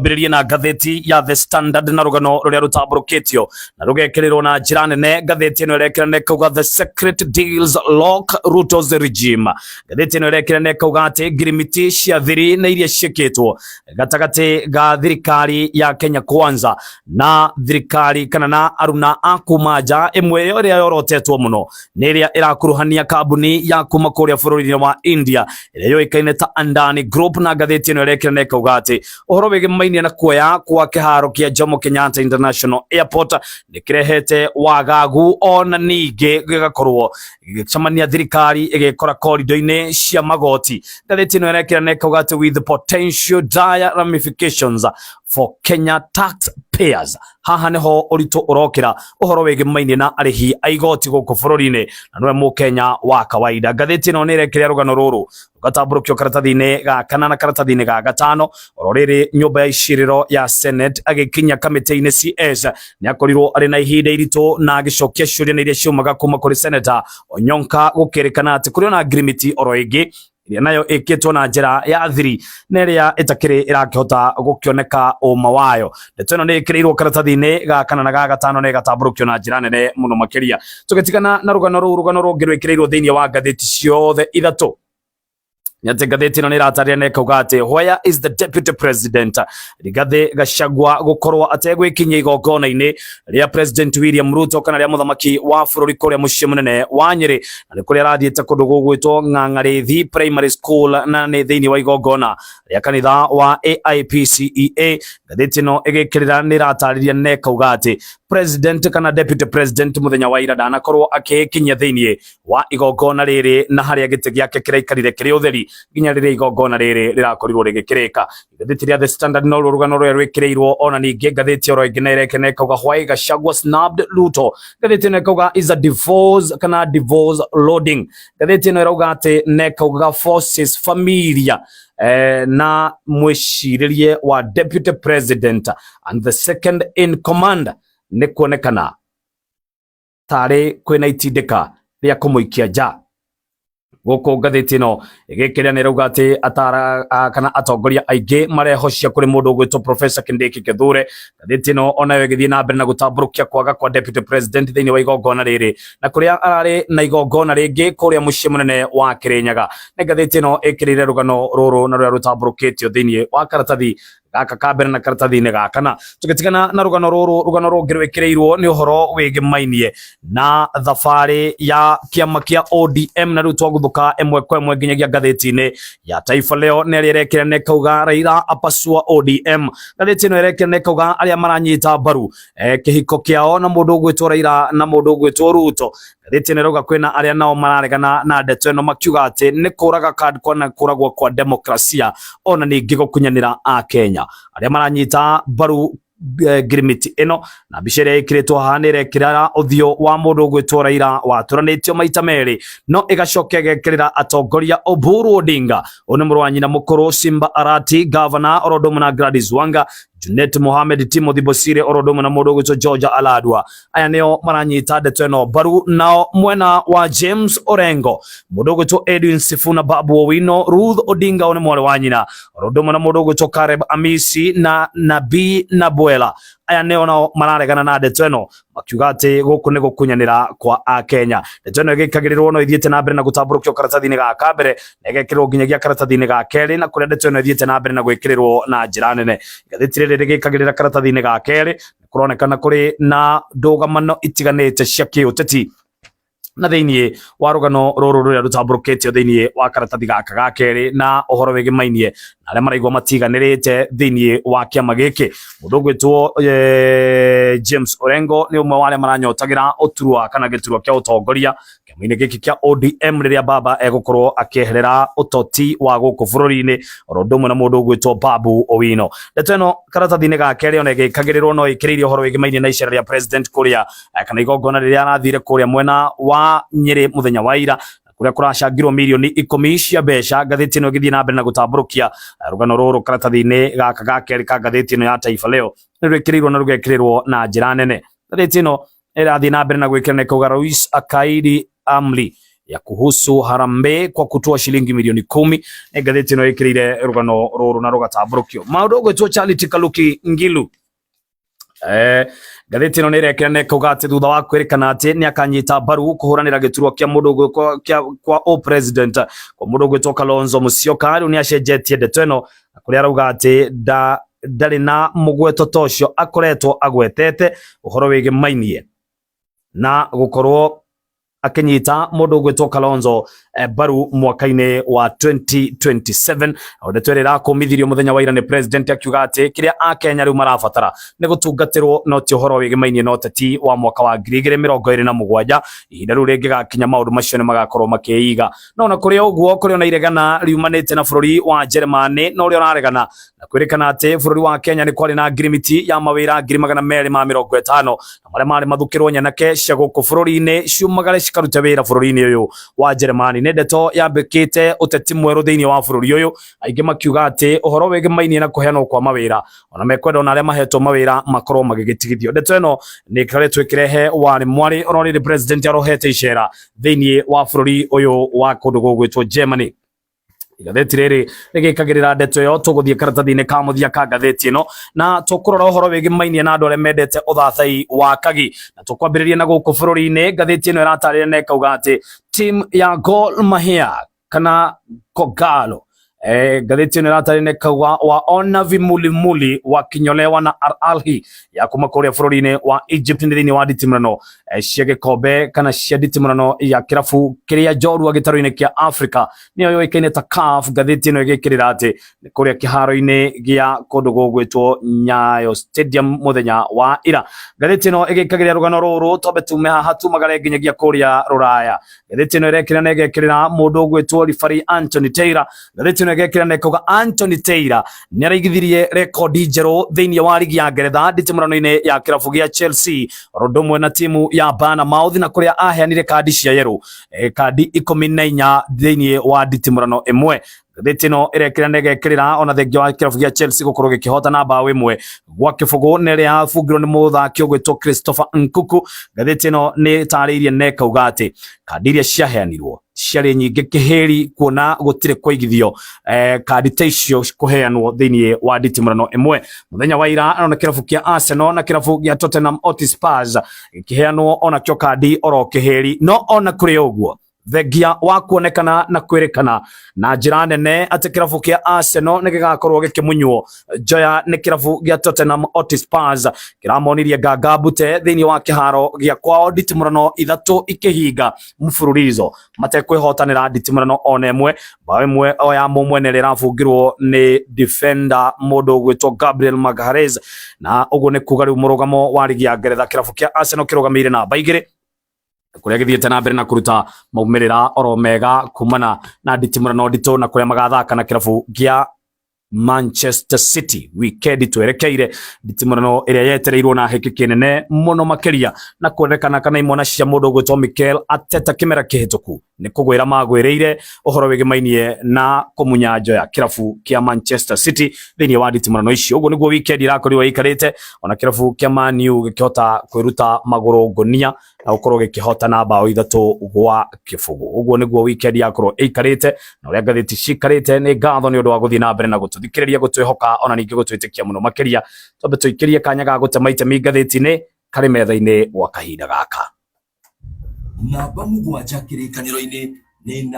Biririe na gatheti ya The Standard na rugano ruria rutaburukitio na rugekererwo na njira nene. Gatheti ino irekerane kuga the secret deals lock Ruto's regime. Gatheti ino irekerane kuga ati ngirimiti cia thiri na iria ciikitwo gatagati ga thirikari ya Kenya Kwanza na thirikari kana na aruna akuma nja imwe iria yorotetwo muno ni iria irakuruhania kambuni ya kuma kuria bururi wa India iria yoikaine ta Ndama Group. Na gatheti ino irekerane kuga ati uhoro wigi na kuoya kwa kiharo kia Jomo Kenyatta International Airport nikirehete wagagu ona ninge gigakorwo gicamania thirikari igikora corridor-ini cia magoti. Gatheti ino irekerane kuga ati with the potential dire ramifications for Kenya taxpayers. Haha niho urito urokira uhoro wigi maini na arihi aigoti guku bururi-ini na nwe mu Kenya wa kawaida. Gatheti ino nirekerea rugano ruru gataburukio karatathi-ini ga kana na karatathi-ini ga gatano ororiri nyumba ya iciriro ya Senate agikinya kamiti-ini CS ni akorirwo ari na ihinda irito na agicokia ciuria iria ciumaga kuma kuri Senator Onyonka gukerekana ati kuri na agreement oro ingi iria nayo ikitwo na njira ya thiri na iria itakiri irakihota gukioneka uma wayo. Ndeto ino ni ikirirwo karatathi-ini ga kana na ga gatano ni gataburukio na njira nene muno makiria. Tugitigana na rugano rungi rwikirirwo thiini wa gatheti ciothe ithatu. Nyate gatheti ino nirataria ne kuga ati where is the deputy president. Rigathi Gachagua gukorwo ategwikinya igongona-ini ria President William Ruto kana ria muthamaki wa bururi kuria mucii munene wa Nyeri na kuria rathiite kundu gugwitwo Ng'ang'arithi Primary School na ni thiini wa igongona ria kanitha wa AIPCEA. Gatheti ino igikirira niratariria ne kuga ati president kana deputy president muthenya wa ira ndanakorwo akikinya thiini wa igongona riri na haria giti giake kiraikarire kiri utheri ginya riria igongona riri rirakorirwo rigikirika. Gatheti ria The Standard no rugano rwe rwikirirwo ona ningi gatheti oro ingine irekene kuga why Gachagua snubbed Ruto. Gatheti ino kuga is a divorce kana divorce loading. Gatheti ino irauga ati ne kuga forces familia na mwishiririe wa deputy president and the second in command ni kuonekana tari kwina itindika ria kumuikia nja. Guku gatheti ino igikiria ni rauga ati atara kana atongoria aingi marehocia kuri mundu ugwitwo Professor Kindiki Kithure. Gatheti ino ona igithii na mbere na gutaburukia kwaga kwa deputy president thiini wa igongona riri na kuria arari na igongona ringi kuria mucii munene wa Kirinyaga. Ni gatheti ino ikirire rugano ruru na ruria rutaburukitio thiini wa karatathi gaka kabere na karatathi-ini gakana. Tugitigana na rugano rungi rwikirirwo ni uhoro wigimainie na thafari ya kiama kia ODM na rutwa guthuka emwe kwa emwe nginyagia gatheti-ini ya Taifa Leo ni irekirane kuga Raila apasua ODM. Gatheti ino irekirane kuga aria maranyita mbaru kihiko kiao na mundu ugwitwo Raila na mundu ugwitwo Ruto. Gatheti ino rauga kwina aria nao mararegana na ndeto ino makiuga ati ni kuraga card kwa kuragwo kwa demokrasia ona ningi gukunyanira a Kenya aria maranyita mbaru grimiti ino na bichere ikiretwo hanire kirara uthio wa mundu gwitwo Raila waturanitio maita meri no igacoke gekirira atongoria Oburu Odinga one murwanyi na mukuru Simba Arati governor orodomo na Gladys Wanga Junet Mohamed Timothy Bosire orodomo na mundu gwitwo George Aladwa. Aya nio maranyita ndeto ino mbaru nao mwena wa James Orengo mundu gwitwo Edwin Sifuna Babu Owino Ruth Odinga one mwale wa nyina orodomo na mundu gwitwo Caleb Amisi na Nabii Nabwela. Aya nio nao mararegana na ndeto ino makiuga ati guku ni gukunyanira kwa a Kenya. Ndeto ino igikagirirwo no ithiete na mbere na gutaburukio karatathi-ini gaka mbere na igekirwo nginyagia karatathi-ini ga keri na kuria ndeto ino ithiete na mbere na gwikirirwo na njira nene. Gatheti riri rigikagirira karatathi-ini ga keri kuronekana kuri na ndugamano itiganite cia kiuteti na thiini wa rugano ruru ruria rutaburukitio thiini wa karatathi gaka ga keri na uhoro wigimainie na aria maraigwa matiganirite thiini wa kiama giki. Mundu gwitwo James Orengo ni umwe wa aria maranyotagira uturwa kana giturwa kia utongoria kiama-ini giki kia ODM riria baba egukorwo akieherera utoti wa guku bururi-ini orodomo na mundu gwitwo Babu Owino. Ndeto ino karatathi-ini ga keri ona igikagirirwo no ikiririe uhoro wigimainie na icera ria president kuria kana igongona riria arathire kuria mwena wa Nyeri muthenya wa ira kuria kuracangirwo milioni 10 cia mbeca. Gatheti ino igithii na mbere na gutaburukia rugano ruru karatathi-ini gaka ga keri ka gatheti ino ya Taifa Leo ni rwikirirwo na rugekirirwo na njira nene. Gatheti ino irathii na mbere na gwikirana kuga Rais Akaidi Amri ya kuhusu harambe kwa kutoa shilingi milioni 10 na gatheti no ikirire rugano ruru na rugatamburukio maundu gwitwo Charity Kaluki Ngilu. Gatheti no nirekirane kugati thutha wa kwirikana ati ni akanyita baru kuhuranira giturwa kia mundu kwa o president kwa mundu gwitwo Kalonzo Musyoka ni acenjetie ndeto ino kuria arauga ati ndari na mugweto tocio akoretwo agwetete uhoro wige mainie na gukorwo akinyita mundu gwitwo Kalonzo baru mwaka-ini wa 2027 odetwerera kumithirio muthenya wa ira ni president akiuga ati kiria akenya riu marabatara ni gutungatirwo no ti uhoro wigimainie no teti wa mwaka wa 2027 ihinda riu ringi gakinya maundu macio ni magakorwo makiiga no na kuria uguo kuria na iregana riumanite na bururi wa Germany no ria raregana na kwirikana ati bururi wa Kenya ni kwari na agreement ya mawira 250 na maria mari mathukirwo nyanake cia guku bururi-ini ciumagare cikarute wira bururi-ini uyu wa Germany ndeto yambikite uteti mweru thiini wa bururi uyu aingi makiuga ati uhoro wigimainie na kuheanwo kwa mawira ona mekwenda ona aria mahetwo mawira makorwo magigitigithio ndeto ino ni karetwo ikirehe wari mwari orori president arohete icera thiini wa bururi uyu wa kundu gugwitwo Germany. Gatheti riri rigikagirira ndeto yo tuguthie karatathi-ini ka muthia ka gatheti ino na tukurora uhoro wigimainie na andu aria mendete uthathai wa kagi na tukwambiriria na guku bururi-ini gatheti ino iratarĩria na ikauga ati team ya Gor Mahia kana Kogalo gatheti ino iratarĩria na ikauga waona vimulimuli wakinyolewa na Al Ahly ya kuma kuria bururi-ini wa Egypt thiini wa nditimurano cia gikombe kana cia nditimurano ya kirabu kiria njorua gitaro-ini kia Africa niyo yoikaine ta CAF. Gatheti ino igikirira ati kuria kiharo-ini gia kundu gugwitwo Nyayo Stadium muthenya wa ira. Gatheti ino igikagirira rugano ruru tobe tume haha tumagare nginyagia kuria Ruraya. Gatheti ino irekira na igikirira mundu ugwitwo referee Anthony Taylor. Gatheti ino igikirira na ikauga Anthony Taylor ni araigithirie rekodi njeru thiini wa ligi ya Ngeretha nditimurano-ini ya kirabu gia Chelsea rodumwe na timu ya Bournemouth na kuria aheanire kadi cia yero kadi 14 thiini wa nditimurano imwe. Gatheti ino irekira na igekirira ona thengio wa kirabu gia Chelsea gukorwo gikihota na bao imwe gwa kibugu ni ria bungirwo ni muthaki ugwitwo Christopher Nkuku. Gatheti ino ni tarĩirie na ikauga ati kadi iria ciaheanirwo ciarĩ nyingĩ kĩhĩri kuona gũtirĩ kwaigithio kadi ta icio kuheanwo thiini wa nditimurano imwe. Muthenya wa ira ona kirabu kia Arsenal na kirabu gia Tottenham Hotspur kiheanwo ona kio kadi oro kĩhĩri no ona kũrĩ ũguo thengia wa kuonekana na kwirikana na njira nene ati kirabu kia Arsenal ni gigakorwo gikimunywo njoya ni kirabu gia Tottenham Hotspur kiramonirie ngangambute thiini wa kiharo gia kwao nditimurano 3 ikihinga mfululizo matekwihotanira nditimurano ona imwe bao imwe oya mumwene rirabungirwo ni defender mundu gwitwo Gabriel Magalhaes na uguo ni kuga riu murugamo wa ligi ya Ngeretha kirabu kia Arsenal kirugamire namba 2 kuria githiete na mbere na kuruta maumirira oro mega kumana na nditimurano ndito na kuria magathaka na kirabu gia Manchester City weekend twerekeire nditimurano iria yetereirwo na hiki kinene muno makiria na kuonekana kana imona cia mundu gwitwo Mikel Arteta kimera kihituku ni kugwira magwireire uhoro wigimainie na kumunya njoya kirabu kia Manchester City thiini wa nditimurano icio. Uguo niguo weekend irakorirwo ikarite ona kirabu kia Man U gikihota kwiruta maguru ngonia na gukorwo gikihota na bao 3 gwa kibugu. Uguo niguo weekend yakorwo ikarite na uria gatheti cikarite ni ngatho ni undu wa guthii na mbere na gututhikiriria gutwihoka ona ningi gutwitikia muno makiria tobe tuikirie kanya ga gutema itemi gatheti-ini kari metha-ini gwa kahinda gaka. Namba 7 kirikaniro-ini ni